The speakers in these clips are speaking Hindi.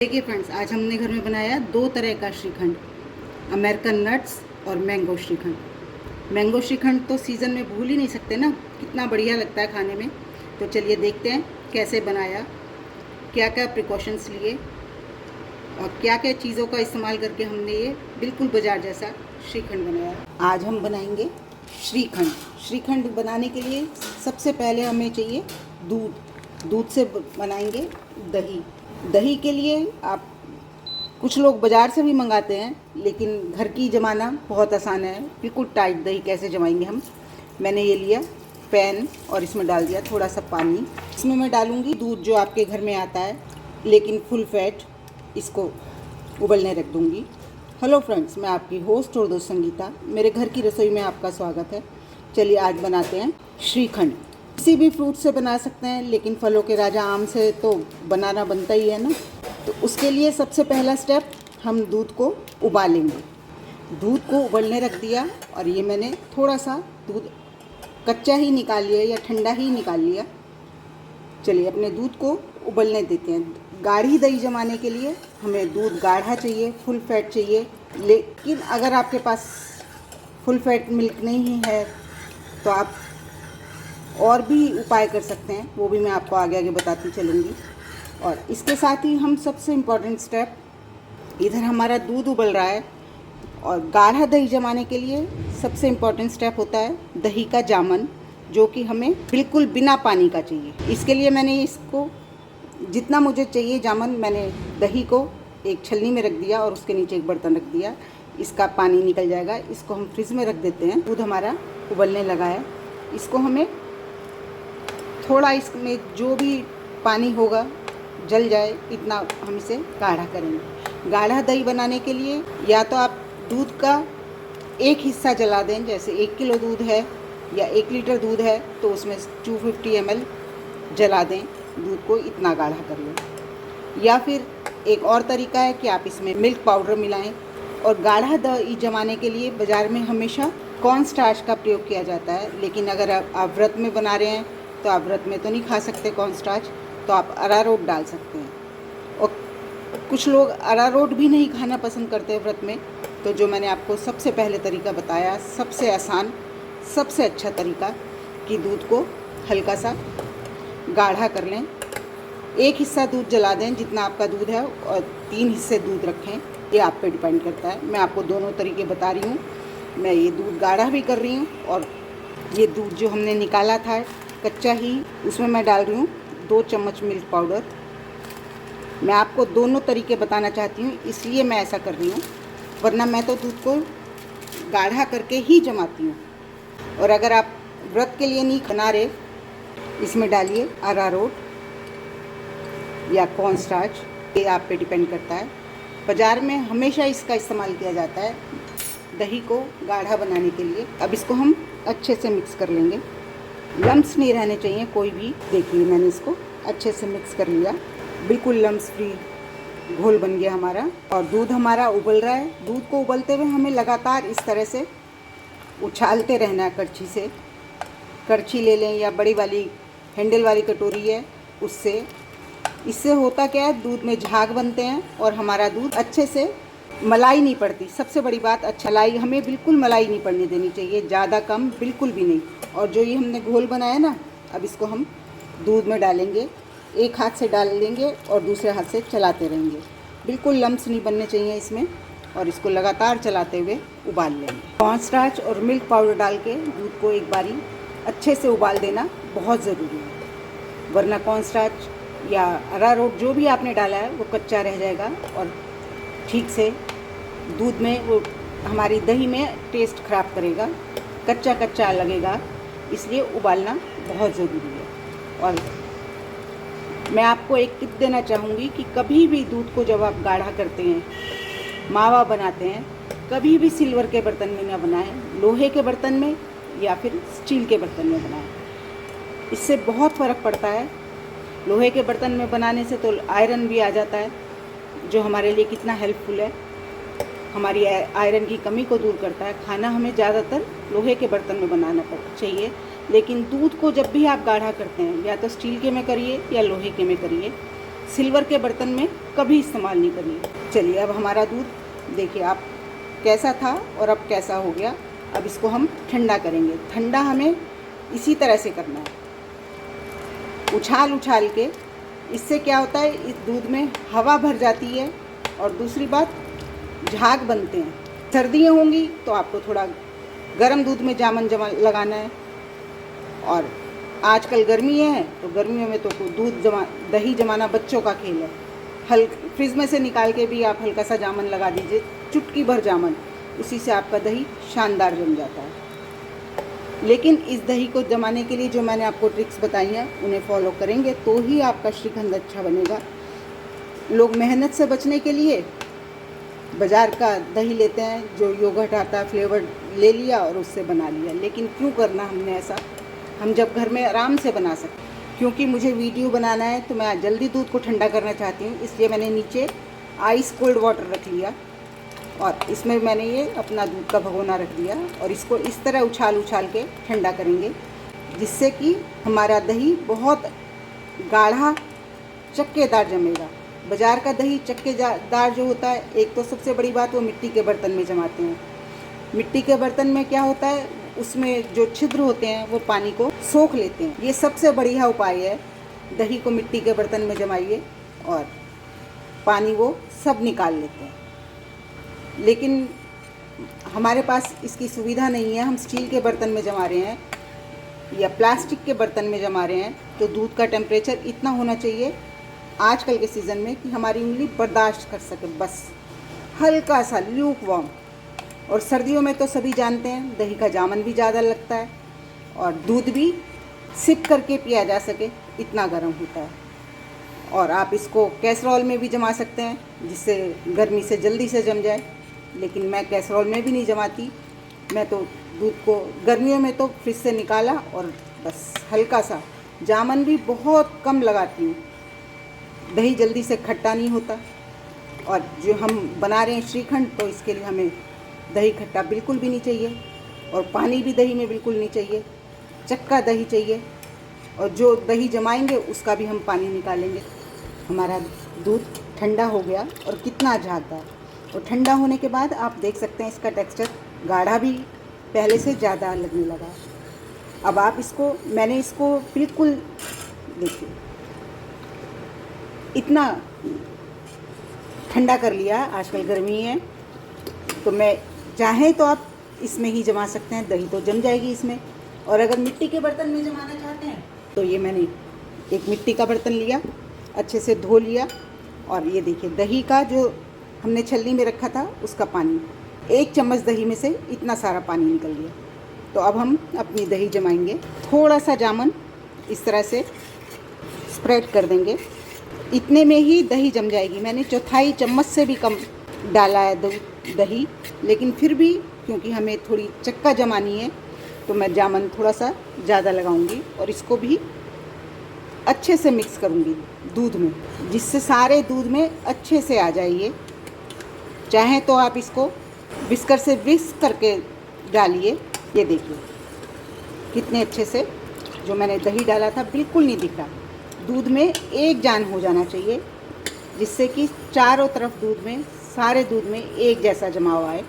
देखिए फ्रेंड्स, आज हमने घर में बनाया 2 तरह का श्रीखंड, अमेरिकन नट्स और मैंगो श्रीखंड। मैंगो श्रीखंड तो सीज़न में भूल ही नहीं सकते ना, कितना बढ़िया लगता है खाने में। तो चलिए देखते हैं कैसे बनाया, क्या क्या प्रिकॉशंस लिए और क्या क्या चीज़ों का इस्तेमाल करके हमने ये बिल्कुल बाजार जैसा श्रीखंड बनाया। आज हम बनाएंगे श्रीखंड। श्रीखंड बनाने के लिए सबसे पहले हमें चाहिए दूध से बनाएंगे दही। दही के लिए आप कुछ लोग बाज़ार से भी मंगाते हैं, लेकिन घर की जमाना बहुत आसान है। बिल्कुल टाइट दही कैसे जमाएंगे हम। मैंने ये लिया पैन और इसमें डाल दिया थोड़ा सा पानी। इसमें मैं डालूँगी दूध जो आपके घर में आता है, लेकिन फुल फैट। इसको उबलने रख दूँगी। हेलो फ्रेंड्स, मैं आपकी होस्ट और दोस्त संगीता। मेरे घर की रसोई में आपका स्वागत है। चलिए आज बनाते हैं श्रीखंड। किसी भी फ्रूट से बना सकते हैं, लेकिन फलों के राजा आम से तो बनाना बनता ही है ना। तो उसके लिए सबसे पहला स्टेप, हम दूध को उबालेंगे। दूध को उबलने रख दिया और ये मैंने थोड़ा सा दूध कच्चा ही निकाल लिया या ठंडा ही निकाल लिया। चलिए अपने दूध को उबलने देते हैं। गाढ़ी दही जमाने के लिए हमें दूध गाढ़ा चाहिए, फुल फैट चाहिए। लेकिन अगर आपके पास फुल फैट मिल्क नहीं है तो आप और भी उपाय कर सकते हैं, वो भी मैं आपको आगे आगे बताती चलूँगी। और इसके साथ ही हम सबसे इम्पॉर्टेंट स्टेप, इधर हमारा दूध उबल रहा है और गाढ़ा दही जमाने के लिए सबसे इम्पॉर्टेंट स्टेप होता है दही का जामन, जो कि हमें बिल्कुल बिना पानी का चाहिए। इसके लिए मैंने इसको जितना मुझे चाहिए जामन, मैंने दही को एक छलनी में रख दिया और उसके नीचे एक बर्तन रख दिया। इसका पानी निकल जाएगा। इसको हम फ्रिज में रख देते हैं। दूध हमारा उबलने लगा है। इसको हमें थोड़ा, इसमें जो भी पानी होगा जल जाए इतना हम इसे गाढ़ा करेंगे। गाढ़ा दही बनाने के लिए या तो आप दूध का एक हिस्सा जला दें, जैसे 1 किलो दूध है या 1 लीटर दूध है तो उसमें 250 ml जला दें, दूध को इतना गाढ़ा कर लें। या फिर एक और तरीका है कि आप इसमें मिल्क पाउडर मिलाएं। और गाढ़ा दही जमाने के लिए बाज़ार में हमेशा कॉर्न स्टार्च का प्रयोग किया जाता है, लेकिन अगर आप व्रत में बना रहे हैं तो आप व्रत में तो नहीं खा सकते कॉर्न स्टार्च, तो आप अरारोट डाल सकते हैं। और कुछ लोग अरारोट भी नहीं खाना पसंद करते व्रत में, तो जो मैंने आपको सबसे पहले तरीका बताया, सबसे आसान, सबसे अच्छा तरीका कि दूध को हल्का सा गाढ़ा कर लें। एक हिस्सा दूध जला दें जितना आपका दूध है और 3 हिस्से दूध रखें। ये आप पे डिपेंड करता है। मैं आपको दोनों तरीके बता रही हूँ। मैं ये दूध गाढ़ा भी कर रही हूँ और ये दूध जो हमने निकाला था कच्चा ही, उसमें मैं डाल रही हूँ 2 चम्मच मिल्क पाउडर। मैं आपको दोनों तरीके बताना चाहती हूँ, इसलिए मैं ऐसा कर रही हूँ, वरना मैं तो दूध को गाढ़ा करके ही जमाती हूँ। और अगर आप व्रत के लिए नहीं बना रहे, इसमें डालिए अरारोट या कॉर्न स्टार्च, ये आप पे डिपेंड करता है। बाज़ार में हमेशा इसका इस्तेमाल किया जाता है दही को गाढ़ा बनाने के लिए। अब इसको हम अच्छे से मिक्स कर लेंगे। लम्स नहीं रहने चाहिए कोई भी। देखिए मैंने इसको अच्छे से मिक्स कर लिया, बिल्कुल लम्स फ्री घोल बन गया हमारा। और दूध हमारा उबल रहा है। दूध को उबलते हुए हमें लगातार इस तरह से उछालते रहना है करछी से। करछी ले लें या बड़ी वाली हैंडल वाली कटोरी है उससे। इससे होता क्या है, दूध में झाग बनते हैं और हमारा दूध अच्छे से, मलाई नहीं पड़ती। सबसे बड़ी बात, अच्छा मलाई, हमें बिल्कुल मलाई नहीं पड़ने देनी चाहिए, ज़्यादा कम बिल्कुल भी नहीं। और जो ये हमने घोल बनाया ना, अब इसको हम दूध में डालेंगे। एक हाथ से डाल लेंगे और दूसरे हाथ से चलाते रहेंगे। बिल्कुल लम्स नहीं बनने चाहिए इसमें। और इसको लगातार चलाते हुए उबाल लेंगे। कॉर्न स्टार्च और मिल्क पाउडर डाल के दूध को एक बारी अच्छे से उबाल देना बहुत ज़रूरी है, वरना कॉर्न स्टार्च या अरारोट जो भी आपने डाला है वो कच्चा रह जाएगा और ठीक से दूध में, वो हमारी दही में टेस्ट ख़राब करेगा, कच्चा कच्चा लगेगा। इसलिए उबालना बहुत ज़रूरी है। और मैं आपको एक टिप देना चाहूँगी कि कभी भी दूध को जब आप गाढ़ा करते हैं, मावा बनाते हैं, कभी भी सिल्वर के बर्तन में ना बनाएं, लोहे के बर्तन में या फिर स्टील के बर्तन में बनाएं। इससे बहुत फ़र्क पड़ता है। लोहे के बर्तन में बनाने से तो आयरन भी आ जाता है, जो हमारे लिए कितना हेल्पफुल है, हमारी आयरन की कमी को दूर करता है। खाना हमें ज़्यादातर लोहे के बर्तन में बनाना चाहिए, लेकिन दूध को जब भी आप गाढ़ा करते हैं, या तो स्टील के में करिए या लोहे के में करिए, सिल्वर के बर्तन में कभी इस्तेमाल नहीं करनी। चलिए अब हमारा दूध देखिए आप कैसा था और अब कैसा हो गया। अब इसको हम ठंडा करेंगे। ठंडा हमें इसी तरह से करना है, उछाल उछाल के। इससे क्या होता है, इस दूध में हवा भर जाती है और दूसरी बात झाग बनते हैं। सर्दियाँ होंगी तो आपको थोड़ा गर्म दूध में जामन लगाना है, और आजकल गर्मी है तो गर्मियों में तो दही जमाना बच्चों का खेल है। फ्रिज में से निकाल के भी आप हल्का सा जामन लगा दीजिए, चुटकी भर जामन, उसी से आपका दही शानदार जम जाता है। लेकिन इस दही को जमाने के लिए जो मैंने आपको ट्रिक्स बताई हैं उन्हें फॉलो करेंगे तो ही आपका श्रीखंड अच्छा बनेगा। लोग मेहनत से बचने के लिए बाज़ार का दही लेते हैं, जो योगर्ट आता है फ्लेवर ले लिया और उससे बना लिया। लेकिन क्यों करना हमने ऐसा, हम जब घर में आराम से बना सकते। क्योंकि मुझे वीडियो बनाना है तो मैं जल्दी दूध को ठंडा करना चाहती हूँ, इसलिए मैंने नीचे आइस कोल्ड वाटर रख लिया और इसमें मैंने ये अपना दूध का भगोना रख दिया और इसको इस तरह उछाल उछाल के ठंडा करेंगे, जिससे कि हमारा दही बहुत गाढ़ा चक्केदार जमेगा। बाज़ार का दही चक्केदार जो होता है, एक तो सबसे बड़ी बात वो मिट्टी के बर्तन में जमाते हैं। मिट्टी के बर्तन में क्या होता है, उसमें जो छिद्र होते हैं वो पानी को सोख लेते हैं। ये सबसे बढ़िया उपाय है, दही को मिट्टी के बर्तन में जमाइए और पानी वो सब निकाल लेते हैं। लेकिन हमारे पास इसकी सुविधा नहीं है, हम स्टील के बर्तन में जमा रहे हैं या प्लास्टिक के बर्तन में जमा रहे हैं, तो दूध का टेम्परेचर इतना होना चाहिए आजकल के सीज़न में कि हमारी उंगली बर्दाश्त कर सके, बस हल्का सा ल्यूक वार्म। और सर्दियों में तो सभी जानते हैं दही का जामन भी ज़्यादा लगता है और दूध भी सिप करके पिया जा सके, इतना गर्म होता है। और आप इसको कैसरोल में भी जमा सकते हैं, जिससे गर्मी से जल्दी से जम जाए। लेकिन मैं कैसरोल में भी नहीं जमाती, मैं तो दूध को गर्मियों में तो फ्रिज से निकाला और बस हल्का सा, जामन भी बहुत कम लगाती हूँ, दही जल्दी से खट्टा नहीं होता। और जो हम बना रहे हैं श्रीखंड, तो इसके लिए हमें दही खट्टा बिल्कुल भी नहीं चाहिए और पानी भी दही में बिल्कुल नहीं चाहिए, चक्का दही चाहिए। और जो दही जमाएंगे उसका भी हम पानी निकालेंगे। हमारा दूध ठंडा हो गया और कितना झागदार, और ठंडा होने के बाद आप देख सकते हैं इसका टेक्सचर गाढ़ा भी पहले से ज़्यादा लगने लगा। अब आप इसको, मैंने इसको बिल्कुल देखिए इतना ठंडा कर लिया। आजकल गर्मी है तो मैं चाहें तो आप इसमें ही जमा सकते हैं, दही तो जम जाएगी इसमें। और अगर मिट्टी के बर्तन में जमाना चाहते हैं तो ये मैंने एक मिट्टी का बर्तन लिया, अच्छे से धो लिया, और ये देखिए दही का जो हमने छलनी में रखा था उसका पानी, 1 चम्मच दही में से इतना सारा पानी निकल गया। तो अब हम अपनी दही जमाएंगे। थोड़ा सा जामन इस तरह से स्प्रेड कर देंगे, इतने में ही दही जम जाएगी। मैंने 1/4 चम्मच से भी कम डाला है दही, लेकिन फिर भी क्योंकि हमें थोड़ी चक्का जमानी है तो मैं जामन थोड़ा सा ज़्यादा लगाऊंगी और इसको भी अच्छे से मिक्स करूंगी दूध में, जिससे सारे दूध में अच्छे से आ जाए ये। चाहें तो आप इसको विस्कर से विस्क करके डालिए। ये देखिए कितने अच्छे से जो मैंने दही डाला था बिल्कुल नहीं दिख रहा, दूध में एक जान हो जाना चाहिए, जिससे कि चारों तरफ दूध में, सारे दूध में एक जैसा जमाव आए।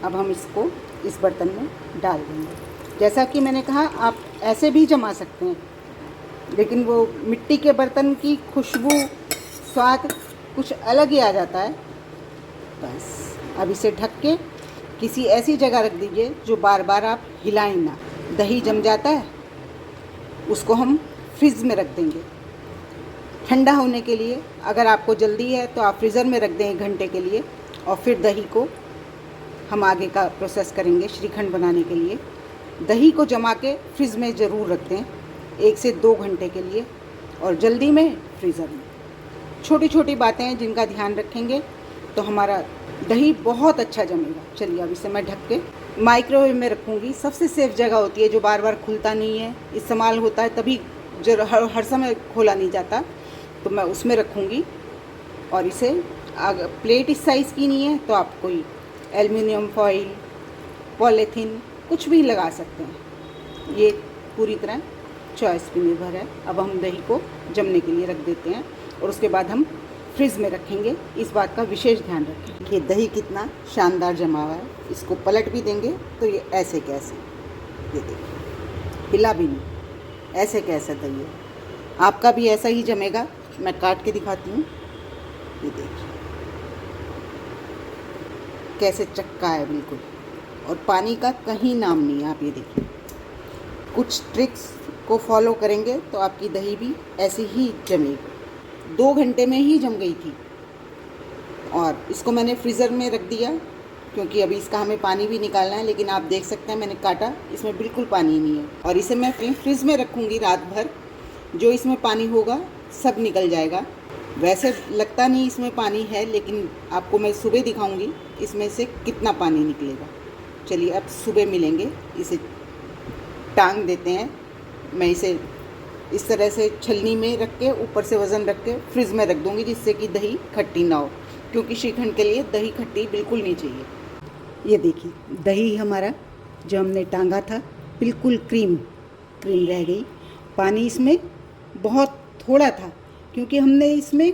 अब हम इसको इस बर्तन में डाल देंगे। जैसा कि मैंने कहा आप ऐसे भी जमा सकते हैं, लेकिन वो मिट्टी के बर्तन की खुशबू, स्वाद कुछ अलग ही आ जाता है। बस अब इसे ढक के किसी ऐसी जगह रख दीजिए जो बार बार आप हिलाएं ना। दही जम जाता है, उसको हम फ्रिज में रख देंगे ठंडा होने के लिए। अगर आपको जल्दी है तो आप फ्रीज़र में रख दें 1 घंटे के लिए, और फिर दही को हम आगे का प्रोसेस करेंगे श्रीखंड बनाने के लिए। दही को जमा के फ्रिज में ज़रूर रख दें 1 से 2 घंटे के लिए, और जल्दी में फ्रीज़र में। छोटी छोटी बातें हैं जिनका ध्यान रखेंगे तो हमारा दही बहुत अच्छा जमेगा। चलिए अब इसे मैं ढक के माइक्रोवेव में रखूँगी। सबसे सेफ़ जगह होती है जो बार बार खुलता नहीं है, इस्तेमाल होता है तभी, जो हर समय खोला नहीं जाता, तो मैं उसमें रखूँगी। और इसे अगर प्लेट इस साइज़ की नहीं है तो आप कोई एल्युमिनियम फॉइल, पॉलीथीन कुछ भी लगा सकते हैं, ये पूरी तरह चॉइस पे निर्भर है। अब हम दही को जमने के लिए रख देते हैं और उसके बाद हम फ्रिज में रखेंगे। इस बात का विशेष ध्यान रखें। ये दही कितना शानदार जमा हुआ है। इसको पलट भी देंगे तो ये ऐसे कैसे, ये देखिए हिला भी नहीं, ऐसे कैसे दही है। आपका भी ऐसा ही जमेगा। मैं काट के दिखाती हूँ। ये देखिए कैसे चक्का है बिल्कुल, और पानी का कहीं नाम नहीं है। आप ये देखिए, कुछ ट्रिक्स को फॉलो करेंगे तो आपकी दही भी ऐसे ही जमेगी। 2 घंटे में ही जम गई थी। और इसको मैंने फ्रीज़र में रख दिया क्योंकि अभी इसका हमें पानी भी निकालना है। लेकिन आप देख सकते हैं मैंने काटा, इसमें बिल्कुल पानी नहीं है। और इसे मैं फ्रिज में रखूँगी रात भर। जो इसमें पानी होगा सब निकल जाएगा। वैसे लगता नहीं इसमें पानी है, लेकिन आपको मैं सुबह दिखाऊंगी इसमें से कितना पानी निकलेगा। चलिए अब सुबह मिलेंगे। इसे टांग देते हैं। मैं इसे इस तरह से छलनी में रख के ऊपर से वज़न रख के फ्रिज में रख दूंगी, जिससे कि दही खट्टी ना हो, क्योंकि श्रीखंड के लिए दही खट्टी बिल्कुल नहीं चाहिए। ये देखिए दही हमारा जो हमने टांगा था बिल्कुल क्रीम रह गई। पानी इसमें बहुत थोड़ा था क्योंकि हमने इसमें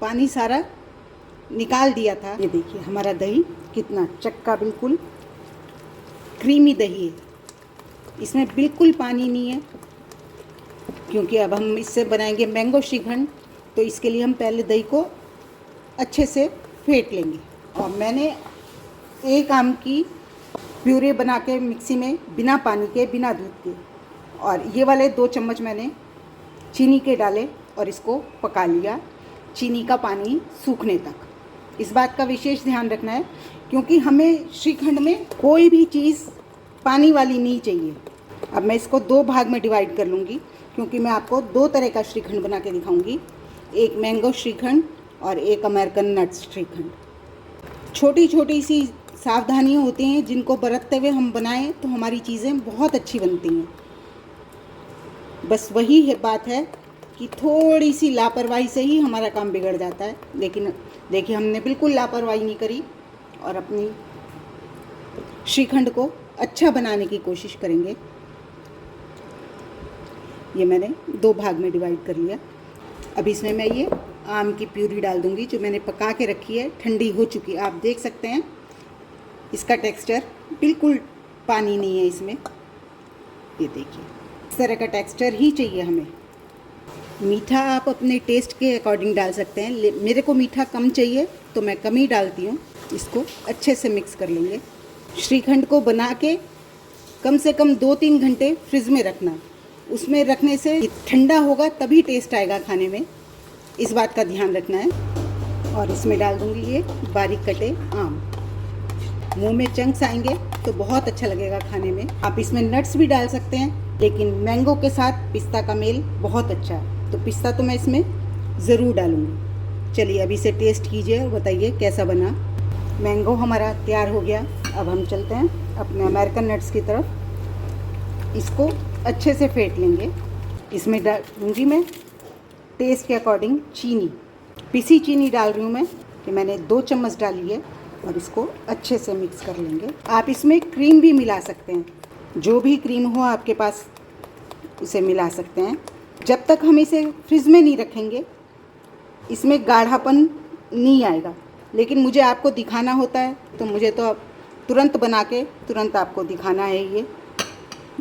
पानी सारा निकाल दिया था। ये देखिए हमारा दही कितना चक्का, बिल्कुल क्रीमी दही है। इसमें बिल्कुल पानी नहीं है, क्योंकि अब हम इससे बनाएंगे मैंगो श्रीखंड। तो इसके लिए हम पहले दही को अच्छे से फेंट लेंगे। और मैंने 1 आम की प्यूरे बना के मिक्सी में, बिना पानी के, बिना दूध के, और ये वाले 2 चम्मच मैंने चीनी के डाले और इसको पका लिया चीनी का पानी सूखने तक। इस बात का विशेष ध्यान रखना है क्योंकि हमें श्रीखंड में कोई भी चीज़ पानी वाली नहीं चाहिए। अब मैं इसको 2 भाग में डिवाइड कर लूँगी क्योंकि मैं आपको 2 तरह का श्रीखंड बना के दिखाऊंगी। एक मैंगो श्रीखंड और एक अमेरिकन नट्स श्रीखंड। छोटी छोटी सी सावधानियाँ होती हैं जिनको बरतते हुए हम बनाएं तो हमारी चीज़ें बहुत अच्छी बनती हैं। बस वही है बात है कि थोड़ी सी लापरवाही से ही हमारा काम बिगड़ जाता है। लेकिन देखिए हमने बिल्कुल लापरवाही नहीं करी और अपनी श्रीखंड को अच्छा बनाने की कोशिश करेंगे। ये मैंने 2 भाग में डिवाइड कर लिया। अब इसमें मैं ये आम की प्यूरी डाल दूंगी जो मैंने पका के रखी है, ठंडी हो चुकी है। आप देख सकते हैं इसका टेक्सचर बिल्कुल पानी नहीं है इसमें। ये देखिए इस तरह का टेक्सचर ही चाहिए हमें। मीठा आप अपने टेस्ट के अकॉर्डिंग डाल सकते हैं। मेरे को मीठा कम चाहिए तो मैं कम ही डालती हूँ। इसको अच्छे से मिक्स कर लेंगे। श्रीखंड को बना के कम से कम 2-3 घंटे फ्रिज में रखना। उसमें रखने से ठंडा होगा तभी टेस्ट आएगा खाने में। इस बात का ध्यान रखना है। और इसमें डाल दूंगी ये बारीक कटे आम। मुंह में चंक्स आएंगे तो बहुत अच्छा लगेगा खाने में। आप इसमें नट्स भी डाल सकते हैं, लेकिन मैंगो के साथ पिस्ता का मेल बहुत अच्छा है, तो पिस्ता तो मैं इसमें ज़रूर डालूँगी। चलिए अभी से टेस्ट कीजिए और बताइए कैसा बना। मैंगो हमारा तैयार हो गया। अब हम चलते हैं अपने अमेरिकन नट्स की तरफ। इसको अच्छे से फेंट लेंगे। इसमें डालूँगी मैं टेस्ट के अकॉर्डिंग चीनी। पिसी चीनी डाल रही हूँ मैं, कि मैंने 2 चम्मच डाली है। और इसको अच्छे से मिक्स कर लेंगे। आप इसमें क्रीम भी मिला सकते हैं, जो भी क्रीम हो आपके पास उसे मिला सकते हैं। जब तक हम इसे फ्रिज में नहीं रखेंगे इसमें गाढ़ापन नहीं आएगा। लेकिन मुझे आपको दिखाना होता है तो मुझे तो अब तुरंत बना के तुरंत आपको दिखाना है। ये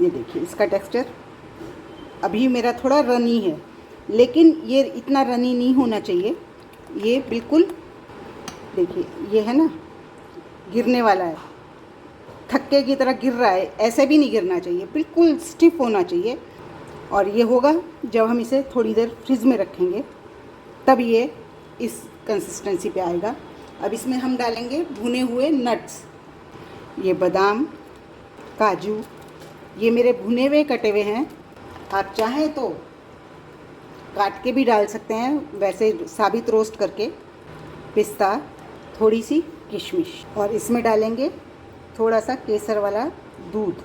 देखिए इसका टेक्सचर अभी मेरा थोड़ा रनी है, लेकिन ये इतना रनी नहीं होना चाहिए। ये बिल्कुल देखिए ये है ना, गिरने वाला है, थक्के की तरह गिर रहा है। ऐसे भी नहीं गिरना चाहिए, बिल्कुल स्टिफ होना चाहिए। और ये होगा जब हम इसे थोड़ी देर फ्रिज में रखेंगे, तब ये इस कंसिस्टेंसी पे आएगा। अब इसमें हम डालेंगे भुने हुए नट्स। ये बादाम, काजू, ये मेरे भुने हुए कटे हुए हैं। आप चाहें तो काट के भी डाल सकते हैं, वैसे साबित रोस्ट करके। पिस्ता, थोड़ी सी किशमिश, और इसमें डालेंगे थोड़ा सा केसर वाला दूध।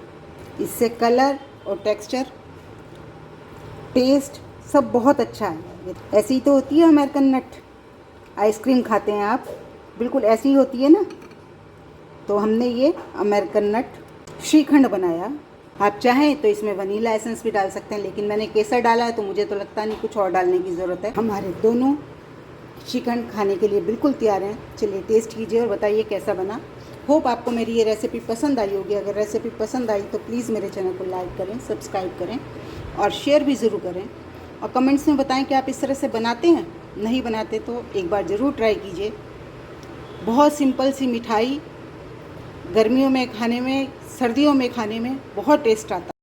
इससे कलर और टेक्सचर, टेस्ट सब बहुत अच्छा है। ऐसी ही तो होती है अमेरिकन नट आइसक्रीम खाते हैं आप, बिल्कुल ऐसी ही होती है ना। तो हमने ये अमेरिकन नट श्रीखंड बनाया। आप चाहें तो इसमें वनीला एसेंस भी डाल सकते हैं, लेकिन मैंने केसर डाला है तो मुझे तो लगता नहीं कुछ और डालने की ज़रूरत है। हमारे दोनों श्रीखंड खाने के लिए बिल्कुल तैयार हैं। चलिए टेस्ट कीजिए और बताइए कैसा बना। होप आपको मेरी ये रेसिपी पसंद आई होगी। अगर रेसिपी पसंद आई तो प्लीज़ मेरे चैनल को लाइक करें, सब्सक्राइब करें और शेयर भी ज़रूर करें। और कमेंट्स में बताएं कि आप इस तरह से बनाते हैं। नहीं बनाते तो एक बार ज़रूर ट्राई कीजिए। बहुत सिंपल सी मिठाई, गर्मियों में खाने में, सर्दियों में खाने में बहुत टेस्ट आता है।